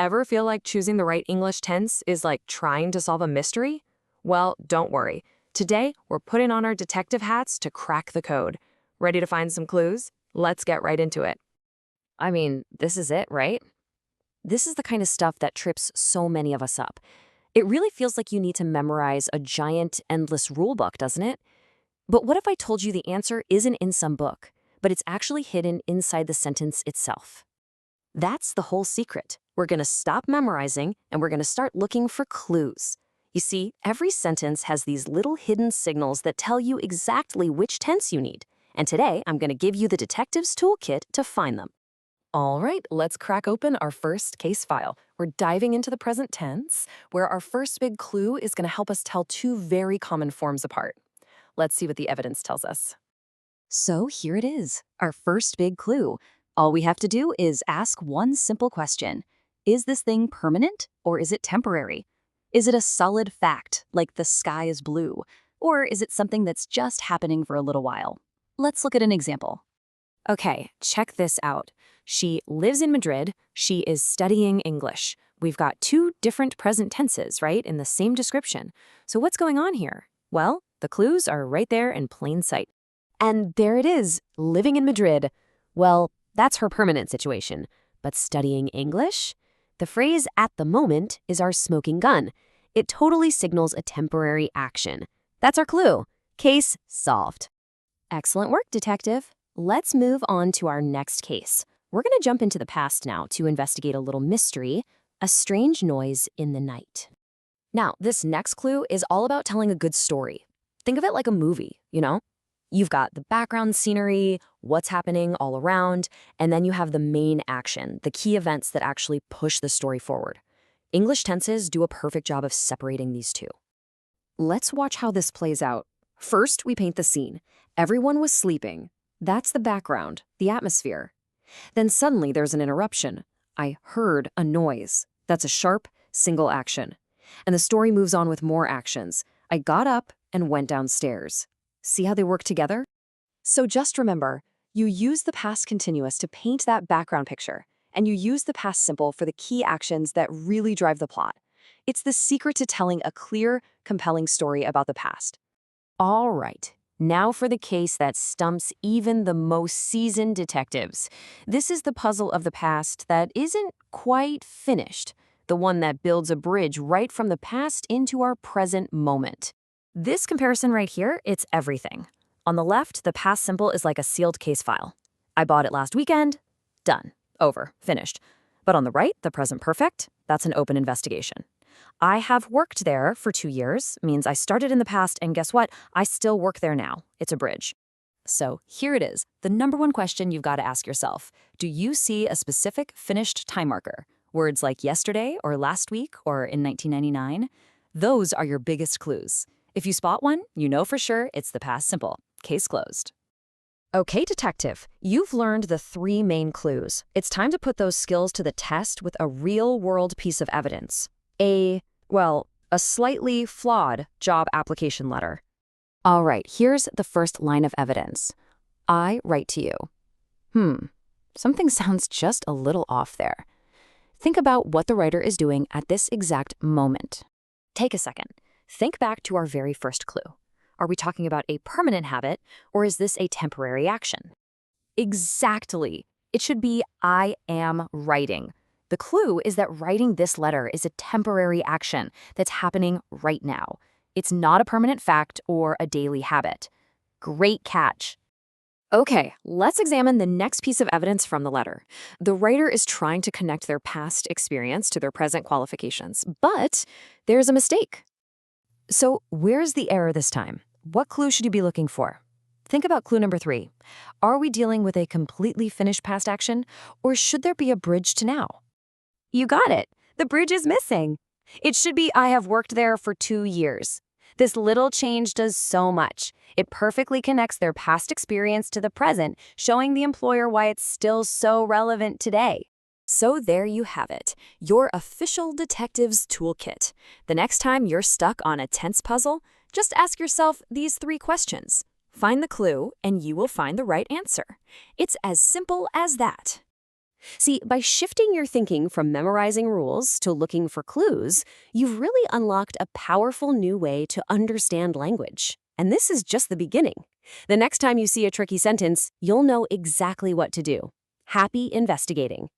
Ever feel like choosing the right English tense is like trying to solve a mystery? Well, don't worry. Today, we're putting on our detective hats to crack the code. Ready to find some clues? Let's get right into it. I mean, this is it, right? This is the kind of stuff that trips so many of us up. It really feels like you need to memorize a giant, endless rule book, doesn't it? But what if I told you the answer isn't in some book, but it's actually hidden inside the sentence itself? That's the whole secret. We're going to stop memorizing and we're going to start looking for clues. You see, every sentence has these little hidden signals that tell you exactly which tense you need. And today, I'm going to give you the detective's toolkit to find them. All right, let's crack open our first case file. We're diving into the present tense, where our first big clue is going to help us tell two very common forms apart. Let's see what the evidence tells us. So here it is, our first big clue. All we have to do is ask one simple question. Is this thing permanent or is it temporary? Is it a solid fact, like the sky is blue? Or is it something that's just happening for a little while? Let's look at an example. Okay, check this out. She lives in Madrid. She is studying English. We've got two different present tenses, right, in the same description. So what's going on here? Well, the clues are right there in plain sight. And there it is, living in Madrid. Well, that's her permanent situation. But studying English? The phrase "at the moment" is our smoking gun. It totally signals a temporary action. That's our clue. Case solved. Excellent work, detective. Let's move on to our next case. We're going to jump into the past now to investigate a little mystery, a strange noise in the night. Now, this next clue is all about telling a good story. Think of it like a movie, you know? You've got the background scenery, what's happening all around, and then you have the main action, the key events that actually push the story forward. English tenses do a perfect job of separating these two. Let's watch how this plays out. First, we paint the scene. Everyone was sleeping. That's the background, the atmosphere. Then suddenly there's an interruption. I heard a noise. That's a sharp, single action. And the story moves on with more actions. I got up and went downstairs. See how they work together? So just remember, you use the past continuous to paint that background picture, and you use the past simple for the key actions that really drive the plot. It's the secret to telling a clear, compelling story about the past. All right. Now for the case that stumps even the most seasoned detectives. This is the puzzle of the past that isn't quite finished, the one that builds a bridge right from the past into our present moment. This comparison right here, it's everything. On the left, the past simple is like a sealed case file. I bought it last weekend. Done. Over. Finished. But on the right, the present perfect, that's an open investigation. I have worked there for 2 years, means I started in the past, and guess what? I still work there now. It's a bridge. So here it is, the number one question you've got to ask yourself. Do you see a specific finished time marker? Words like yesterday or last week or in 1999? Those are your biggest clues. If you spot one, you know for sure it's the past simple. Case closed. Okay, detective, you've learned the 3 main clues. It's time to put those skills to the test with a real-world piece of evidence. A slightly flawed job application letter. All right, here's the first line of evidence. I write to you. Something sounds just a little off there. Think about what the writer is doing at this exact moment. Take a second. Think back to our very first clue. Are we talking about a permanent habit, or is this a temporary action? Exactly. It should be I am writing. The clue is that writing this letter is a temporary action that's happening right now. It's not a permanent fact or a daily habit. Great catch. Okay, let's examine the next piece of evidence from the letter. The writer is trying to connect their past experience to their present qualifications, but there's a mistake. So where's the error this time? What clue should you be looking for? Think about clue number 3. Are we dealing with a completely finished past action, or should there be a bridge to now? You got it. The bridge is missing. It should be I have worked there for 2 years. This little change does so much. It perfectly connects their past experience to the present, showing the employer why it's still so relevant today. So there you have it, your official detective's toolkit. The next time you're stuck on a tense puzzle, just ask yourself these 3 questions. Find the clue, and you will find the right answer. It's as simple as that. See, by shifting your thinking from memorizing rules to looking for clues, you've really unlocked a powerful new way to understand language. And this is just the beginning. The next time you see a tricky sentence, you'll know exactly what to do. Happy investigating!